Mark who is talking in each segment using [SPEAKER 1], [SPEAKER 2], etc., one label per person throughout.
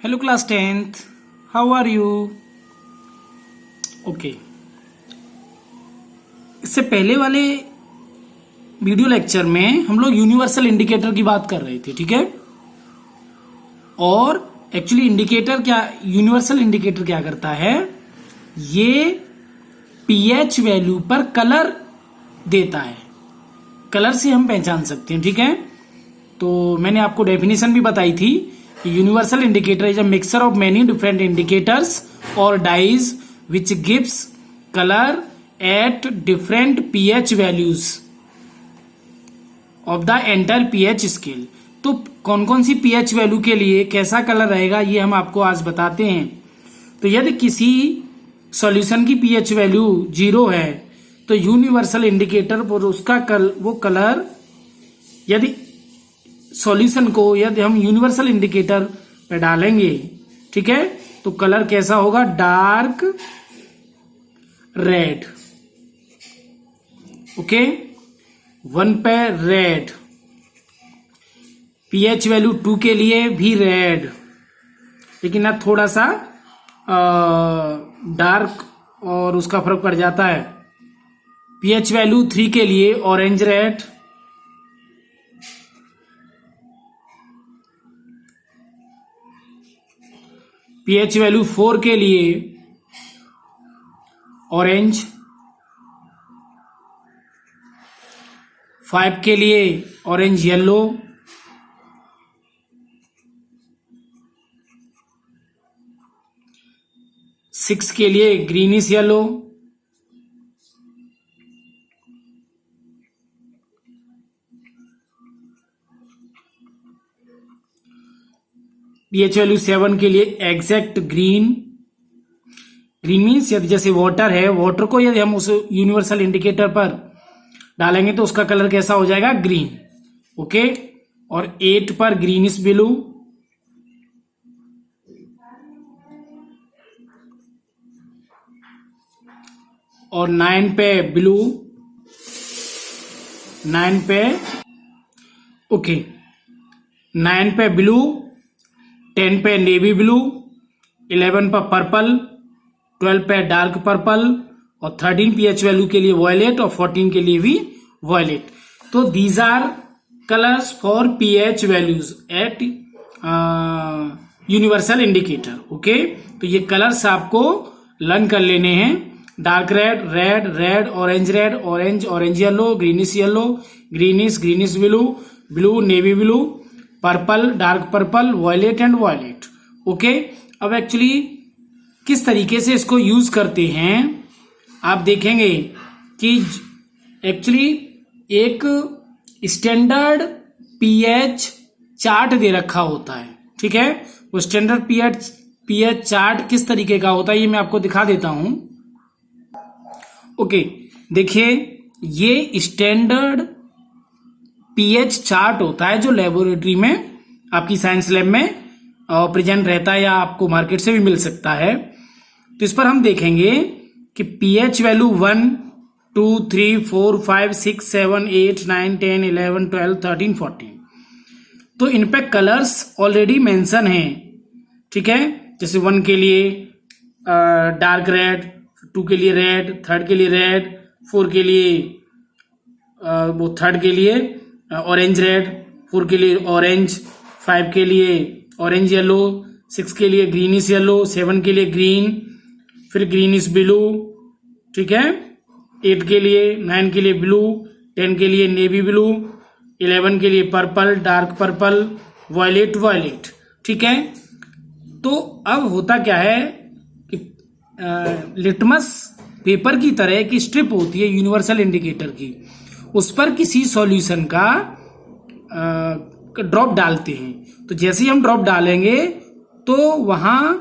[SPEAKER 1] Hello class 10th, how are you? Okay, इससे पहले वाले वीडियो लेक्चर में हम लोग यूनिवर्सल इंडिकेटर की बात कर रहे थे, ठीक है। और एक्चुअली यूनिवर्सल इंडिकेटर क्या करता है, ये पीएच वैल्यू पर कलर देता है। कलर से हम पहचान सकते हैं, ठीक है। तो मैंने आपको डेफिनेशन भी बताई थी। Universal indicator is a mixture of many different indicators और dyes which gives colour at different pH values of the entire pH scale. तो कौन कौन सी पीएच वैल्यू के लिए कैसा कलर रहेगा ये हम आपको आज बताते हैं। तो यदि किसी सॉल्यूशन की पीएच वैल्यू 0 है तो यूनिवर्सल इंडिकेटर पर उसका वो कलर, यदि सॉल्यूशन को यदि हम यूनिवर्सल इंडिकेटर पे डालेंगे, ठीक है, तो कलर कैसा होगा, डार्क रेड। ओके, 1 पे रेड, पीएच वैल्यू 2 के लिए भी रेड, लेकिन अब थोड़ा सा डार्क और उसका फर्क पड़ जाता है। पीएच वैल्यू 3 के लिए ऑरेंज रेड, पीएच वैल्यू 4 के लिए ऑरेंज, 5 के लिए ऑरेंज येलो, 6 के लिए ग्रीनिश येलो, 7 के लिए एग्जैक्ट ग्रीन। ग्रीन मीन्स यदि जैसे वाटर है, वाटर को यदि हम उस यूनिवर्सल इंडिकेटर पर डालेंगे तो उसका कलर कैसा हो जाएगा, ग्रीन। ओके, और 8 पर ग्रीनिश ब्लू, और 9 पे ब्लू, 9 पे ओके 9 पे ब्लू, 10 पे नेवी ब्लू, 11 पर पर्पल, 12 पे डार्क पर्पल, और 13 पीएच वैल्यू के लिए वॉयलेट, और 14 के लिए भी वॉयलेट। तो these are colours for pH values at universal indicator. Okay, तो ये कलर्स आपको लर्न कर लेने हैं। Dark red, red, red, orange red, orange, orange yellow, greenish yellow, greenish, greenish blue, blue, navy blue, purple, dark purple, violet and violet. Okay, अब actually किस तरीके से इसको यूज करते हैं आप देखेंगे कि एक्चुअली एक स्टैंडर्ड पीएच चार्ट दे रखा होता है, ठीक है। वो स्टैंडर्ड पीएच चार्ट किस तरीके का होता है ये मैं आपको दिखा देता हूं। ओके, देखिए, ये स्टैंडर्ड पीएच चार्ट होता है जो लेबोरेटरी में आपकी साइंस लैब में प्रेजेंट रहता है, या आपको मार्केट से भी मिल सकता है। तो इस पर हम देखेंगे कि पीएच वैल्यू 1, 2, 3, 4, 5, 6, 7, 8, 9, 10, 11, 12, 13, 14, तो इन पे कलर्स ऑलरेडी मेंशन हैं, ठीक है। जैसे 1 के लिए डार्क रेड, 2 के लिए रेड, 3rd के लिए रेड, 4 के लिए वो 3rd के लिए ऑरेंज रेड, 4 के लिए ऑरेंज, 5 के लिए ऑरेंज येलो, 6 के लिए ग्रीनिश येलो, 7 के लिए ग्रीन, फिर ग्रीनिश ब्लू, ठीक है, 8 के लिए, 9 के लिए ब्लू, 10 के लिए नेवी ब्लू, 11 के लिए purple, dark purple, violet, violet, ठीक है। तो अब होता क्या है कि लिटमस पेपर की तरह की स्ट्रिप होती है यूनिवर्सल इंडिकेटर की, उस पर किसी सॉल्यूशन का ड्रॉप डालते हैं। तो जैसे ही हम ड्रॉप डालेंगे तो वहां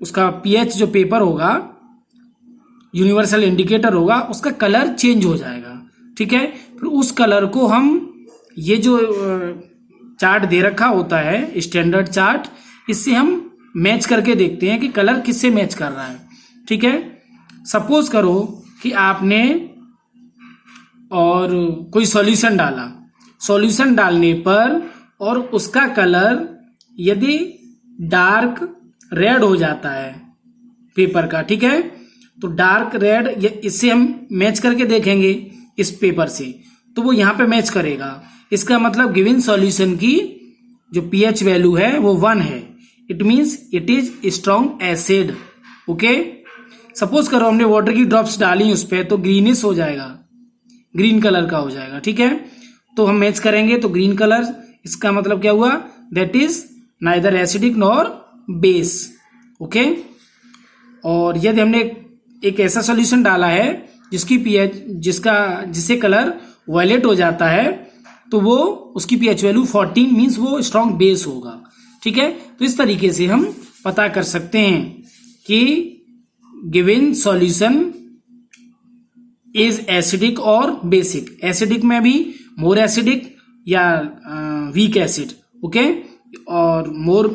[SPEAKER 1] उसका पीएच जो पेपर होगा, यूनिवर्सल इंडिकेटर होगा, उसका कलर चेंज हो जाएगा, ठीक है। फिर उस कलर को हम, ये जो चार्ट दे रखा होता है स्टैंडर्ड चार्ट, इससे हम मैच करके देखते हैं कि कलर किससे मैच कर रहा है, ठीक है। सपोज करो कि आपने और कोई सॉल्यूशन डाला, सॉल्यूशन डालने पर और उसका कलर यदि डार्क रेड हो जाता है पेपर का, ठीक है, तो डार्क रेड इससे हम मैच करके देखेंगे इस पेपर से, तो वो यहाँ पे मैच करेगा। इसका मतलब गिवन सॉल्यूशन की जो पीएच वैल्यू है वो 1 है। It means it is strong acid. Okay, suppose करो हमने वाटर की ड्रॉप्स डाली उस पर, तो ग्रीनिश हो जाएगा, ग्रीन कलर का हो जाएगा, ठीक है। तो हम मैच करेंगे तो ग्रीन कलर, इसका मतलब क्या हुआ, that is neither acidic nor base. Okay, और यदि हमने एक ऐसा सॉल्यूशन डाला है जिसकी पीएच जिससे कलर वायलेट हो जाता है, तो वो उसकी पीएच वैल्यू 14 मीन्स वो स्ट्रॉन्ग बेस होगा, ठीक है। तो इस तरीके से हम पता कर सकते हैं कि गिवन सॉल्यूशन इज एसिडिक और बेसिक। एसिडिक में भी मोर एसिडिक या वीक एसिड, ओके, और मोर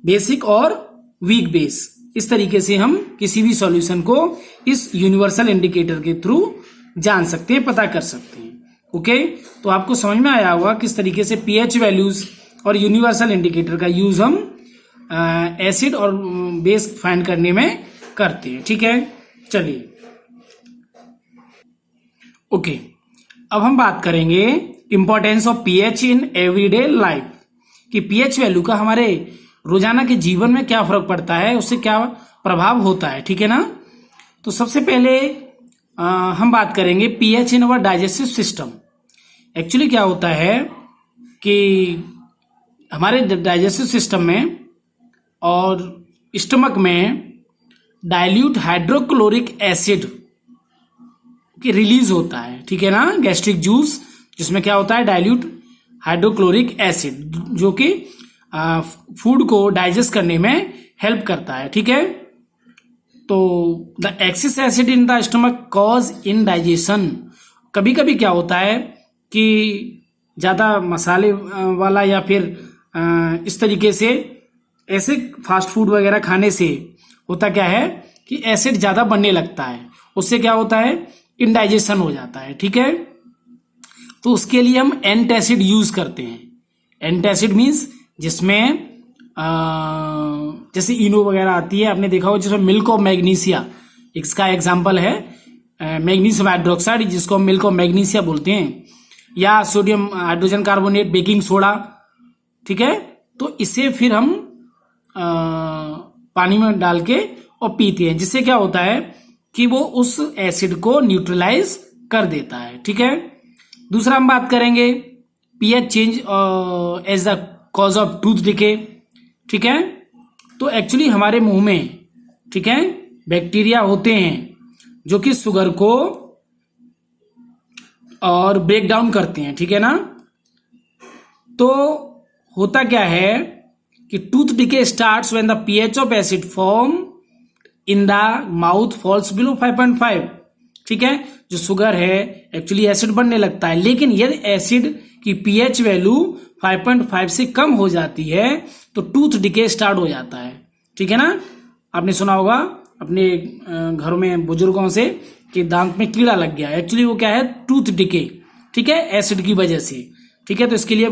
[SPEAKER 1] बेसिक और वीक बेस। इस तरीके से हम किसी भी सॉल्यूशन को इस यूनिवर्सल इंडिकेटर के थ्रू जान सकते हैं, पता कर सकते हैं। ओके, तो आपको समझ में आया होगा किस तरीके से पीएच वैल्यूज और यूनिवर्सल इंडिकेटर का यूज हम एसिड और बेस फाइंड करने में करते हैं, ठीक है। चलिए, ओके, अब हम बात करेंगे importance of pH in everyday life, कि पीएच वैल्यू का हमारे रोजाना के जीवन में क्या फर्क पड़ता है, उससे क्या प्रभाव होता है, ठीक है ना। तो सबसे पहले हम बात करेंगे पीएच इन अवर डाइजेस्टिव सिस्टम। एक्चुअली क्या होता है कि हमारे डाइजेस्टिव सिस्टम में और स्टमक में डाइल्यूट हाइड्रोक्लोरिक एसिड की रिलीज होता है, ठीक है ना, गैस्ट्रिक जूस, जिसमें क्या होता है डाइल्यूट हाइड्रोक्लोरिक एसिड, जो कि फूड को डाइजेस्ट करने में हेल्प करता है, ठीक है। तो the excess acid in the stomach cause indigestion. कभी कभी क्या होता है कि ज्यादा मसाले वाला या फिर इस तरीके से ऐसे फास्ट फूड वगैरह खाने से होता क्या है कि एसिड ज्यादा बनने लगता है, उससे क्या होता है इनडाइजेशन हो जाता है, ठीक है। तो उसके लिए हम एंटासिड यूज करते हैं। एंटासिड मीन्स जिसमें जैसे इनो वगैरह आती है, आपने देखा हो, जिसमें मिल्क ऑफ मैग्नीशिया, इसका एग्जांपल है मैग्नीशियम हाइड्रोक्साइड, जिसको हम मिल्क ऑफ मैग्नीशिया बोलते हैं, या sodium hydrogen carbonate, baking soda, ठीक है। तो इसे फिर हम पानी में डाल के और पीते हैं, जिससे क्या होता है कि वो उस एसिड को न्यूट्रलाइज कर देता है, ठीक है। दूसरा हम बात करेंगे pH change as the cause of tooth decay, ठीक है। तो एक्चुअली हमारे मुंह में, ठीक है, बैक्टीरिया होते हैं जो कि शुगर को और ब्रेक डाउन करते हैं, ठीक है ना। तो होता क्या है कि tooth decay starts when the pH of acid form in the mouth falls below 5.5, ठीक है। जो शुगर है एक्चुअली एसिड बनने लगता है, लेकिन यदि एसिड की पीएच वैल्यू 5.5 से कम हो जाती है तो टूथ डिके स्टार्ट हो जाता है, ठीक है ना। आपने सुना होगा अपने घरों में बुजुर्गों से कि दांत में कीड़ा लग गया, एक्चुअली वो क्या है टूथ डिके, ठीक है, एसिड की वजह से, ठीक है। तो इसके लिए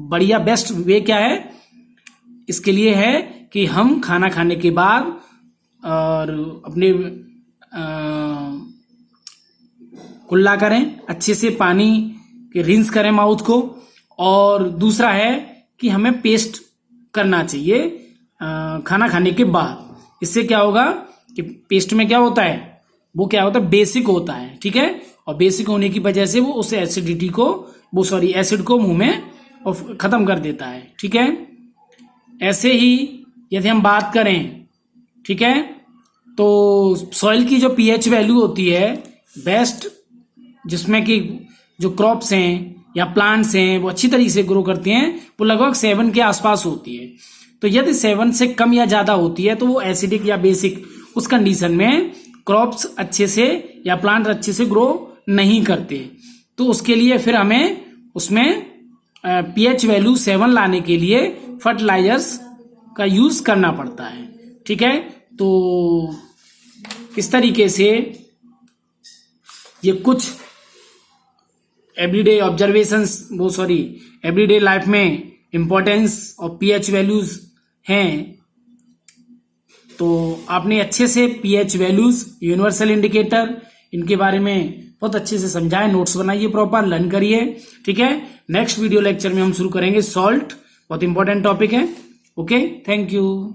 [SPEAKER 1] बढ़िया बेस्ट वे क्या है, इसके लिए है कि हम खाना खाने के बाद और अपने कुल्ला करें, अच्छे से पानी के रिंस करें माउथ को, और दूसरा है कि हमें पेस्ट करना चाहिए खाना खाने के बाद। इससे क्या होगा कि पेस्ट में क्या होता है, वो क्या होता है बेसिक होता है, ठीक है, और बेसिक होने की वजह से वो उस एसिडिटी को एसिड को मुंह में खत्म कर देता है, ठीक है। ऐसे ही यदि हम बात करें, ठीक है, तो सॉइल की जो पीएच वैल्यू होती है बेस्ट, जिसमें कि जो क्रॉप्स हैं या प्लांट्स हैं वो अच्छी तरीके से ग्रो करते हैं, वो लगभग 7 के आसपास होती है। तो यदि 7 से कम या ज्यादा होती है तो वो एसिडिक या बेसिक, उस कंडीशन में क्रॉप्स अच्छे से या प्लांट अच्छे से ग्रो नहीं करते। तो उसके लिए फिर हमें उसमें पीएच वैल्यू 7 लाने के लिए फर्टिलाइजर्स का यूज करना पड़ता है, ठीक है। तो इस तरीके से ये कुछ एवरीडे ऑब्जर्वेशंस एवरीडे लाइफ में इंपॉर्टेंस और पीएच वैल्यूज हैं, तो आपने अच्छे से पीएच वैल्यूज, यूनिवर्सल इंडिकेटर, इनके बारे में बहुत अच्छे से समझाए। नोट्स बनाइए, प्रॉपर लर्न करिए, ठीक है। नेक्स्ट वीडियो लेक्चर में हम शुरू करेंगे सॉल्ट, बहुत इंपॉर्टेंट टॉपिक है। Okay, thank you.